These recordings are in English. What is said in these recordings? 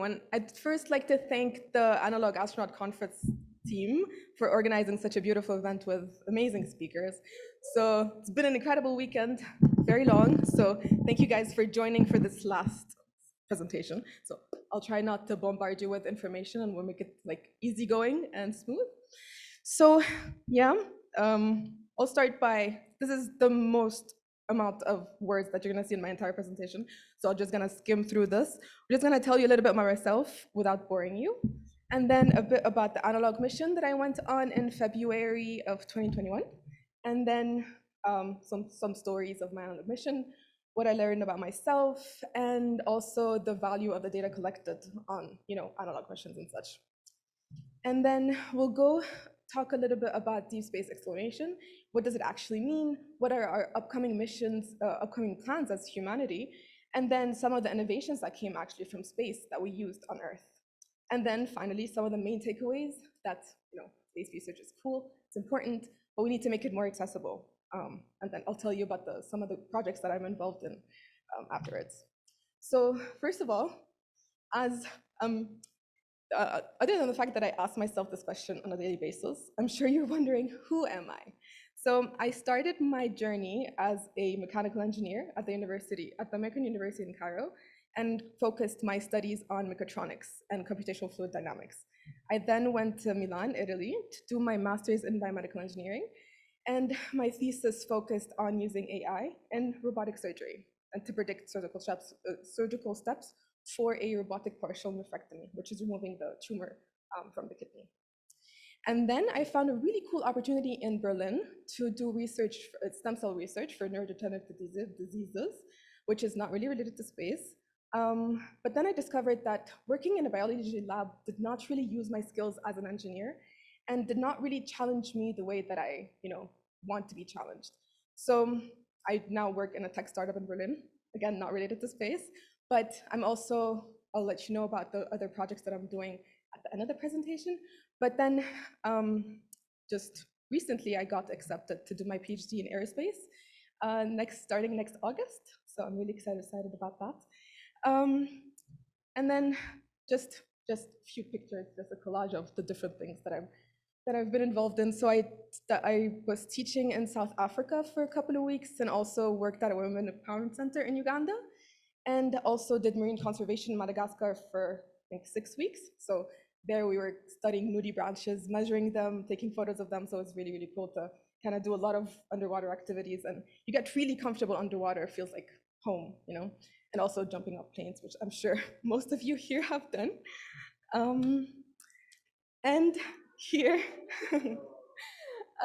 everyone. I'd first like to thank the Analog Astronaut Conference team for organizing such a beautiful event with amazing speakers. So it's been an incredible weekend, very long. So thank you guys for joining for this last presentation. So I'll try not to bombard you with information and we'll make it like easygoing and smooth. So yeah, I'll start by, this is the most amount of words that you're gonna see in my entire presentation. So I'm just gonna skim through this. I'm just gonna tell you a little bit about myself without boring you. And then a bit about the analog mission that I went on in February of 2021. And then some stories of my analog mission, what I learned about myself, and also the value of the data collected on analog missions and such. And then we'll go talk a little bit about deep space exploration. What does it actually mean? What are our upcoming missions, upcoming plans as humanity? And then some of the innovations that came actually from space that we used on Earth. And then finally, some of the main takeaways that space research is cool, it's important, but we need to make it more accessible. And then I'll tell you about some of the projects that I'm involved in afterwards. So first of all, as other than the fact that I ask myself this question on a daily basis, I'm sure you're wondering, who am I? So I started my journey as a mechanical engineer at the American University in Cairo, and focused my studies on mechatronics and computational fluid dynamics. I then went to Milan, Italy, to do my master's in biomedical engineering, and my thesis focused on using AI and robotic surgery and to predict surgical steps for a robotic partial nephrectomy, which is removing the tumor from the kidney. And then I found a really cool opportunity in Berlin to do research, stem cell research for neurodegenerative diseases, which is not really related to space. But then I discovered that working in a biology lab did not really use my skills as an engineer and did not really challenge me the way that I want to be challenged. So I now work in a tech startup in Berlin, again, not related to space, but I'll let you know about the other projects that I'm doing at the end of the presentation. But then just recently, I got accepted to do my PhD in aerospace starting next August. So I'm really excited about that. And then just a few pictures, just a collage of the different things that I've been involved in. So I was teaching in South Africa for a couple of weeks and also worked at a women empowerment center in Uganda, and also did marine conservation in Madagascar for I think 6 weeks. So there we were studying nudibranches, measuring them, taking photos of them. So it's really, really cool to kind of do a lot of underwater activities, and you get really comfortable underwater. It feels like home, and also jumping off planes, which I'm sure most of you here have done. And here,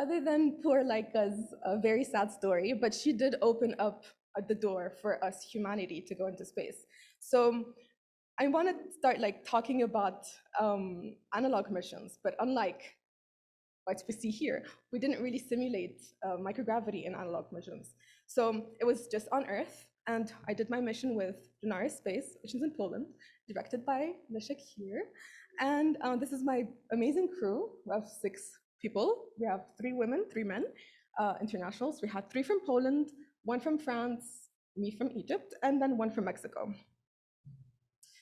other than poor Laika's a very sad story, but she did open up the door for us humanity to go into space. So I want to start talking about analog missions, but unlike what we see here, we didn't really simulate microgravity in analog missions. So it was just on Earth, and I did my mission with Lunar Space, which is in Poland, directed by Leszek here. And this is my amazing crew of 6 people. We have 3 women, 3 men, internationals. We had 3 from Poland, 1 from France, me from Egypt, and then 1 from Mexico.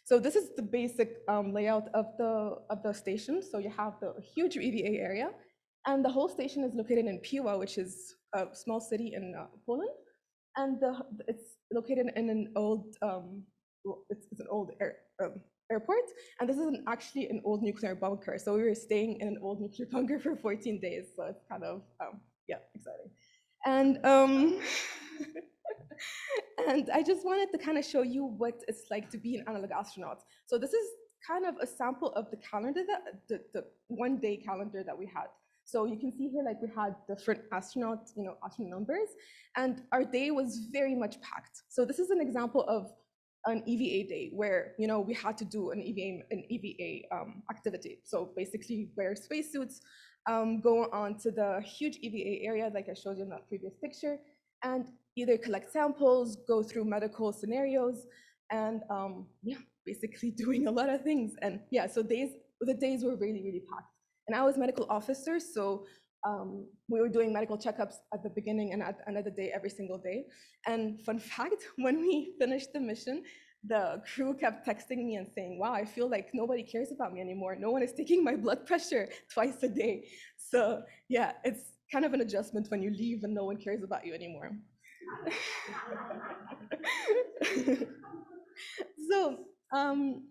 So this is the basic layout of the station. So you have the huge EVA area, and the whole station is located in Piła, which is a small city in Poland, and it's located in an old airport, and this is actually an old nuclear bunker. So we were staying in an old nuclear bunker for 14 days. So it's kind of exciting, and and I just wanted to kind of show you what it's like to be an analog astronaut. So this is kind of a sample of the calendar the one-day calendar that we had. So you can see here, we had different astronaut numbers, and our day was very much packed. So this is an example of an EVA day where we had to do an EVA activity. So basically, wear spacesuits, go on to the huge EVA area, like I showed you in that previous picture, and either collect samples, go through medical scenarios, and basically doing a lot of things. And so the days were really, really packed. And I was medical officer, so we were doing medical checkups at the beginning and at the end of the day, every single day. And fun fact, when we finished the mission, the crew kept texting me and saying, wow, I feel like nobody cares about me anymore. No one is taking my blood pressure twice a day. So yeah, it's kind of an adjustment when you leave and no one cares about you anymore. So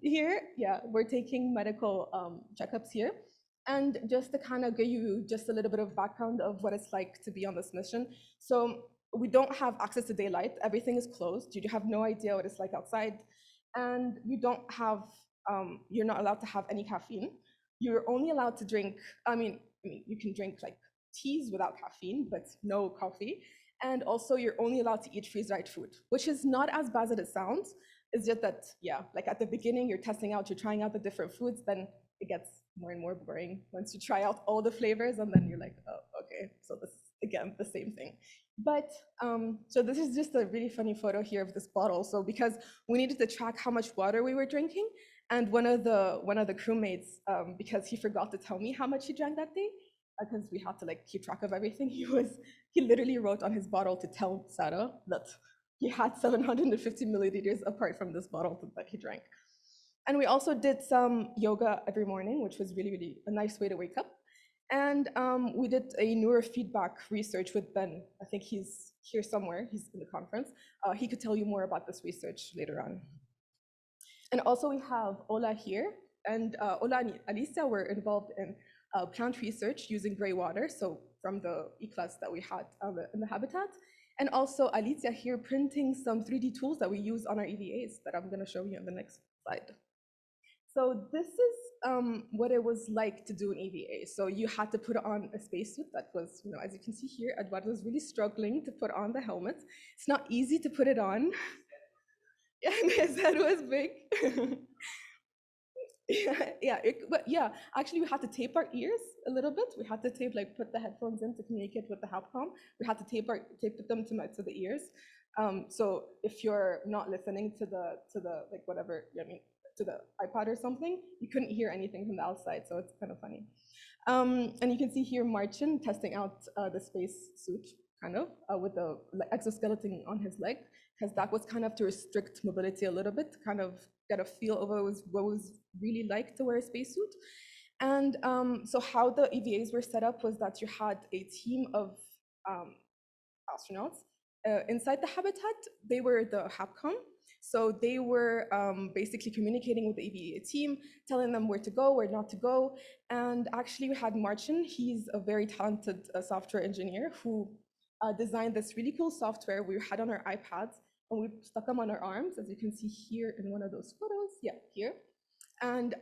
here, yeah, we're taking medical checkups here. And just to kind of give you just a little bit of background of what it's like to be on this mission. So we don't have access to daylight. Everything is closed. You have no idea what it's like outside. And you don't have, you're not allowed to have any caffeine. You're only allowed to drink, you can drink like teas without caffeine, but no coffee. And also you're only allowed to eat freeze-dried food, which is not as bad as it sounds. It's just that, yeah, like at the beginning, you're testing out, you're trying out the different foods, then it gets more and more boring once you try out all the flavors, and then you're like, oh, okay, so this is, again, the same thing. But, so this is just a really funny photo here of this bottle. So because we needed to track how much water we were drinking, and one of the crewmates, because he forgot to tell me how much he drank that day, because we had to like keep track of everything, he literally wrote on his bottle to tell Sara that he had 750 milliliters apart from this bottle that he drank. And we also did some yoga every morning, which was really, really a nice way to wake up. And we did a neurofeedback research with Ben. I think he's here somewhere, he's in the conference. He could tell you more about this research later on. And also we have Ola here, and Ola and Alicia were involved in plant research using gray water, so from the e-class that we had in the habitat. And also Alicia here printing some 3D tools that we use on our EVAs that I'm gonna show you in the next slide. So this is what it was like to do an EVA. So you had to put on a spacesuit that was, as you can see here, Eduardo was really struggling to put on the helmet. It's not easy to put it on. And his head was big. yeah, actually we had to tape our ears a little bit. We had to tape, like put the headphones in to communicate with the HAPCOM. We had to tape them to the ears. So if you're not listening to the like whatever, to the iPod or something, you couldn't hear anything from the outside, so it's kind of funny. And you can see here Marcin testing out the space suit, kind of, with the exoskeleton on his leg, because that was kind of to restrict mobility a little bit, kind of get a feel of what was really like to wear a spacesuit. And so how the EVAs were set up was that you had a team of astronauts. Inside the habitat, they were the HAPCOM. So they were basically communicating with the EVA team, telling them where to go, where not to go. And actually we had Marcin, he's a very talented software engineer who designed this really cool software we had on our iPads, and we stuck them on our arms, as you can see here in one of those photos, yeah, here. And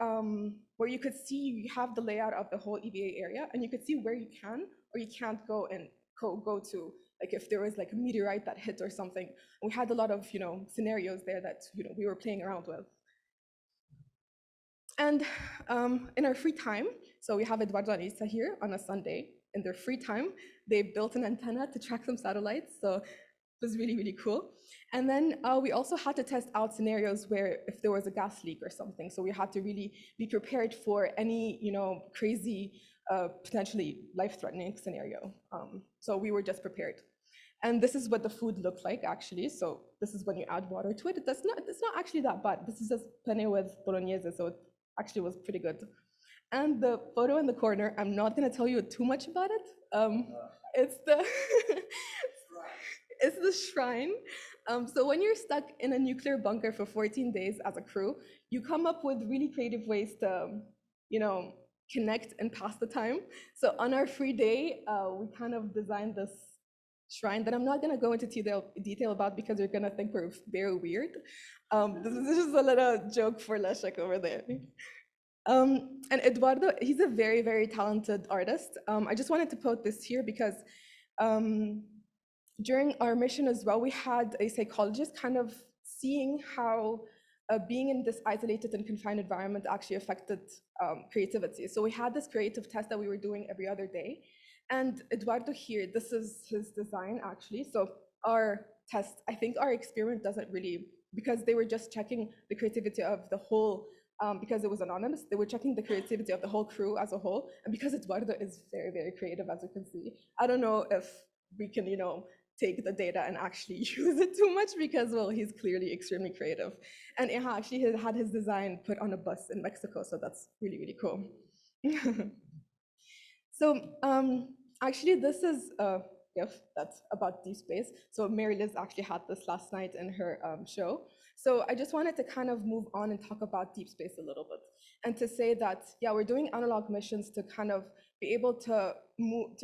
where you could see, you have the layout of the whole EVA area, and you could see where you can or you can't go and go to, like if there was like a meteorite that hit or something. And we had a lot of scenarios there that we were playing around with. And in our free time, so we have Eduardo and Isa here on a Sunday. In their free time, they built an antenna to track some satellites. So it was really, really cool. And then we also had to test out scenarios where if there was a gas leak or something. So we had to really be prepared for any, crazy, potentially life-threatening scenario. So we were just prepared. And this is what the food looked like, actually. So this is when you add water to it. It's not actually that bad. This is just penne with bolognese, so it actually was pretty good. And the photo in the corner, I'm not gonna tell you too much about it. It's the it's the shrine. So when you're stuck in a nuclear bunker for 14 days as a crew, you come up with really creative ways to, connect and pass the time. So on our free day, we kind of designed this shrine that I'm not gonna go into detail about because you're gonna think we're very weird. This is just a little joke for Leszek over there. And Eduardo, he's a very, very talented artist. I just wanted to put this here because during our mission as well, we had a psychologist kind of seeing how being in this isolated and confined environment actually affected creativity. So we had this creative test that we were doing every other day. And Eduardo here, this is his design actually. So our test, I think our experiment doesn't really, because they were just checking the creativity of the whole, because it was anonymous, they were checking the creativity of the whole crew as a whole. And because Eduardo is very, very creative, as you can see, I don't know if we can, take the data and actually use it too much because, well, he's clearly extremely creative. And Eha actually had his design put on a bus in Mexico, so that's really, really cool. So actually, this is a GIF that's about deep space. So Mary Liz actually had this last night in her show. So I just wanted to kind of move on and talk about deep space a little bit, and to say that, yeah, we're doing analog missions to kind of be able to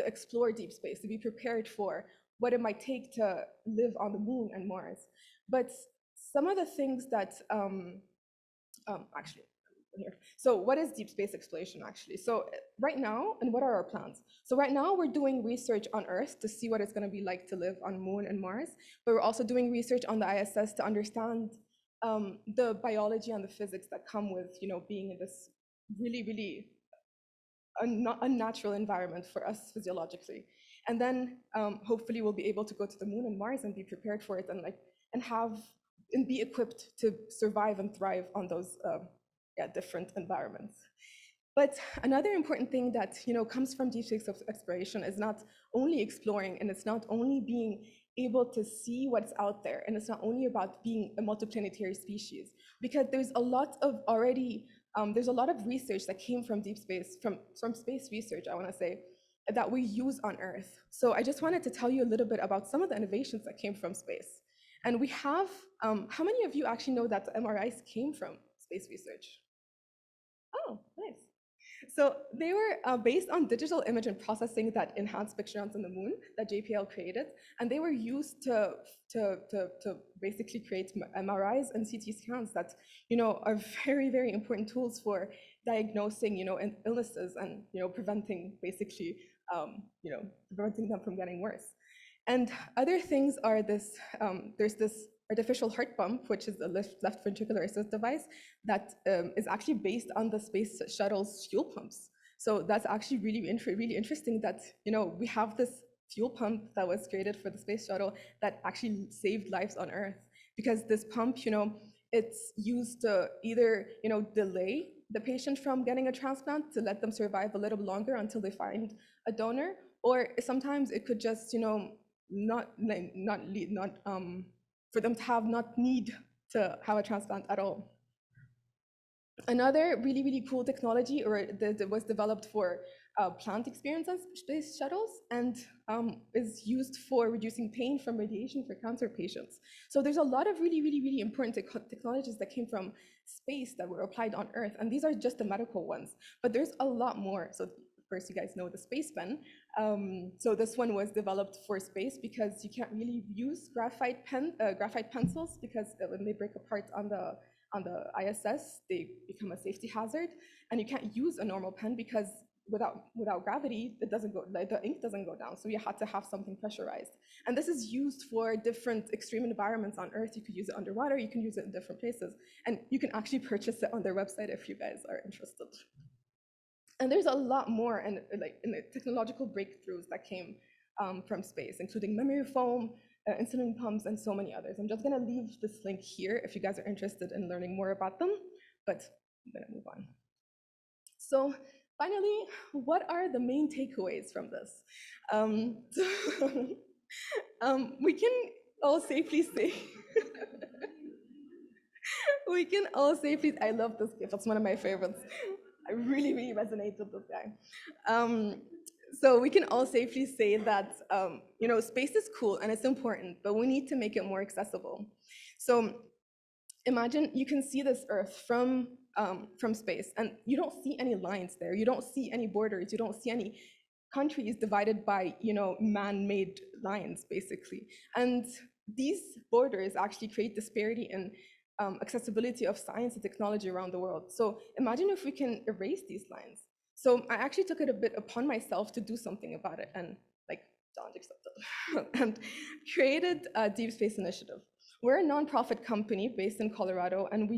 explore deep space, to be prepared for what it might take to live on the moon and Mars. But some of the things that actually here. So what is deep space exploration actually? So right now, and what are our plans? So right now we're doing research on Earth to see what it's going to be like to live on Moon and Mars, but we're also doing research on the ISS to understand the biology and the physics that come with, being in this really, really unnatural environment for us physiologically. And then hopefully we'll be able to go to the Moon and Mars and be prepared for it, and be equipped to survive and thrive on those different environments. But another important thing that comes from deep space exploration is not only exploring, and it's not only being able to see what's out there, and it's not only about being a multiplanetary species, because there's a lot of research that came from deep space, from space research, I want to say, that we use on Earth. So I just wanted to tell you a little bit about some of the innovations that came from space. And we have, how many of you actually know that the MRIs came from space research? Oh, nice. So they were based on digital image and processing that enhanced pictograms on the moon that JPL created, and they were used to basically create MRIs and CT scans that are very, very important tools for diagnosing illnesses and preventing basically preventing them from getting worse. And other things are this, there's this artificial heart pump, which is a left ventricular assist device that is actually based on the space shuttle's fuel pumps. So that's actually really interesting that we have this fuel pump that was created for the space shuttle that actually saved lives on Earth, because this pump, it's used to either delay the patient from getting a transplant to let them survive a little longer until they find a donor, or sometimes it could just for them to not need to have a transplant at all. Another really, really cool technology that was developed for plant experience on space shuttles, and is used for reducing pain from radiation for cancer patients. So there's a lot of really, really, really important technologies that came from space that were applied on Earth, and these are just the medical ones, but there's a lot more. So first, you guys know the space pen. So this one was developed for space because you can't really use graphite pencils, because when they break apart on the ISS, they become a safety hazard, and you can't use a normal pen because without gravity, the ink doesn't go down. So you had to have something pressurized, and this is used for different extreme environments on Earth. You could use it underwater, you can use it in different places, and you can actually purchase it on their website if you guys are interested. And there's a lot more in the technological breakthroughs that came from space, including memory foam, insulin pumps, and so many others. I'm just going to leave this link here if you guys are interested in learning more about them, but I'm going to move on. So finally, what are the main takeaways from this? We can all safely say, I love this gift, that's one of my favorites. I really, really resonate with this guy. So we can all safely say that space is cool and it's important, but we need to make it more accessible. So imagine you can see this Earth from space, and you don't see any lines there. You don't see any borders. You don't see any countries divided by man-made lines, basically. And these borders actually create disparity in accessibility of science and technology around the world. So imagine if we can erase these lines. So I actually took it a bit upon myself to do something about it, and challenge accepted, and created a Deep Space Initiative. We're a nonprofit company based in Colorado, and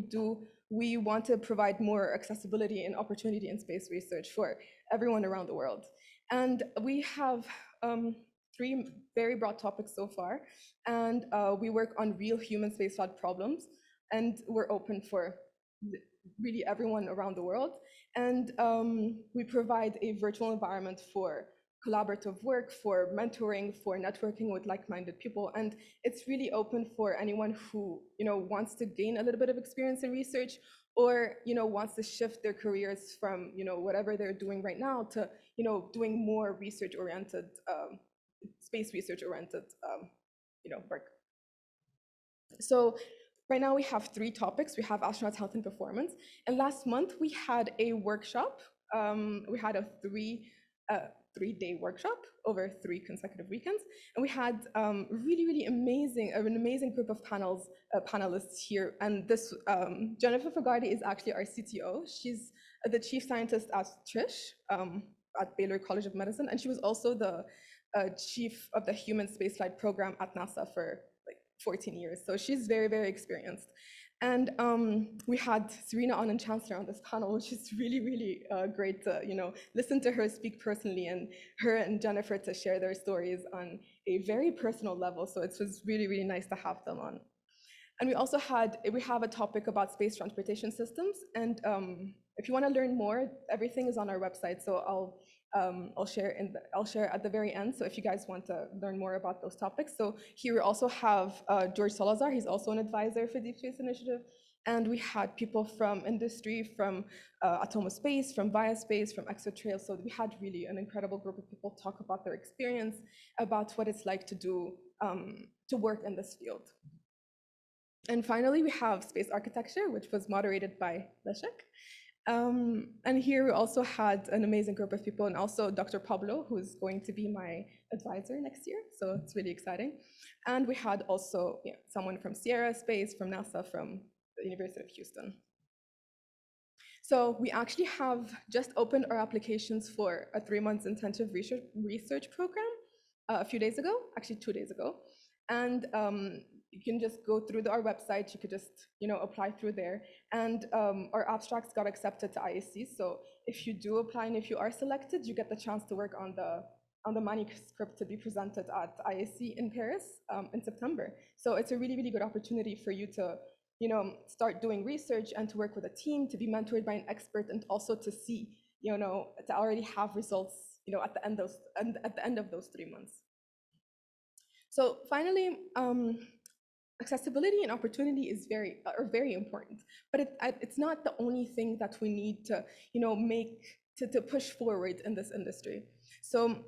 we want to provide more accessibility and opportunity in space research for everyone around the world. And we have 3 very broad topics so far, and we work on real human spaceflight problems, and we're open for really everyone around the world. And we provide a virtual environment for collaborative work, for mentoring, for networking with like-minded people. And it's really open for anyone who, wants to gain a little bit of experience in research, or, wants to shift their careers from, whatever they're doing right now to, doing more research-oriented, space research-oriented, work. So right now we have three topics. We have astronauts' health and performance. And last month we had a workshop. We had a three-day workshop over 3 consecutive weekends. And we had really an amazing group of panelists here. And this, Jennifer Fogarty is actually our CTO. She's the chief scientist at Trish, at Baylor College of Medicine. And she was also the chief of the human spaceflight program at NASA for 14 years. So she's very experienced. And we had Serena On and Chancellor on this panel, which is really great to listen to her speak personally, and her and Jennifer to share their stories on a very personal level. So it was really nice to have them on. And we have a topic about space transportation systems. And if you want to learn more, everything is on our website. So I'll share at the very end. So if you guys want to learn more about those topics. So here we also have George Salazar. He's also an advisor for Deep Space Initiative. And we had people from industry, from Atomo Space, from Viaspace, from ExoTrail. So we had really an incredible group of people talk about their experience, about what it's like to do, to work in this field. And finally, we have space architecture, which was moderated by Leszek. And here we also had an amazing group of people, and also Dr. Pablo, who's going to be my advisor next year. So it's really exciting. And we had also someone from Sierra Space, from NASA, from the University of Houston. So we actually have just opened our applications for a 3-month intensive research program a few days ago, actually 2 days ago. And you can just go through our website. You could just apply through there. And our abstracts got accepted to IAC. So if you do apply and if you are selected, you get the chance to work on the manuscript to be presented at IAC in Paris in September. So it's a really good opportunity for you to start doing research and to work with a team, to be mentored by an expert, and also to see, to already have results, at the end of those 3 months. So finally, accessibility and opportunity is are very important, but it's not the only thing that we need to to push forward in this industry. So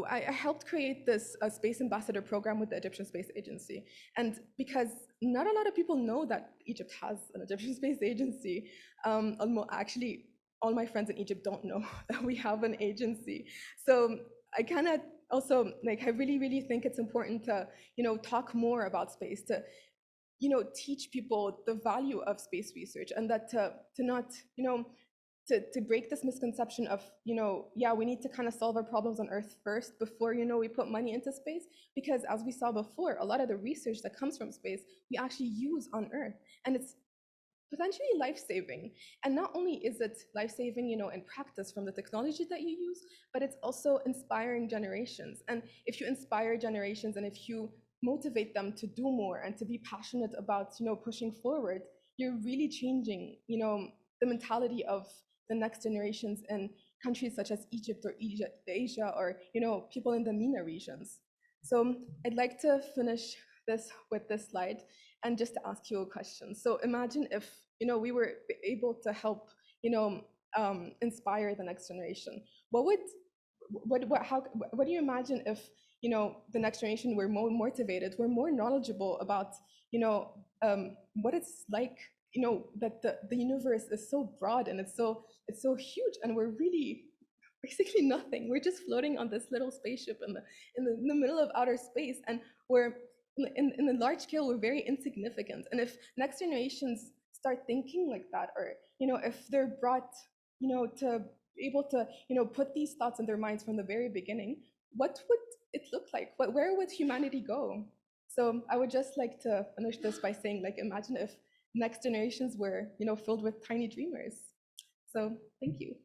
I helped create this Space Ambassador program with the Egyptian Space Agency. And because not a lot of people know that Egypt has an Egyptian Space Agency, actually, all my friends in Egypt don't know that we have an agency. So I kind of also, I really think it's important to, talk more about space, to, teach people the value of space research, and that to not, to break this misconception of, yeah, we need to kind of solve our problems on Earth first before, we put money into space. Because as we saw before, a lot of the research that comes from space, we actually use on Earth. And it's potentially life-saving. And not only is it life-saving, in practice from the technology that you use, but it's also inspiring generations. And if you inspire generations, and if you motivate them to do more and to be passionate about, pushing forward, you're really changing, the mentality of the next generations in countries such as Egypt or Asia, or people in the MENA regions. So I'd like to finish this with this slide and just to ask you a question. So imagine if we were able to help inspire the next generation. What do you imagine if the next generation were more motivated, were more knowledgeable about what it's like, that the universe is so broad and it's so huge, and we're really basically nothing. We're just floating on this little spaceship in the middle of outer space, and we're in the large scale, we're very insignificant. And if next generations start thinking like that, or if they're brought to be able to put these thoughts in their minds from the very beginning, what would it look like? Where would humanity go? So I would just like to finish this by saying, imagine if next generations were filled with tiny dreamers. So thank you.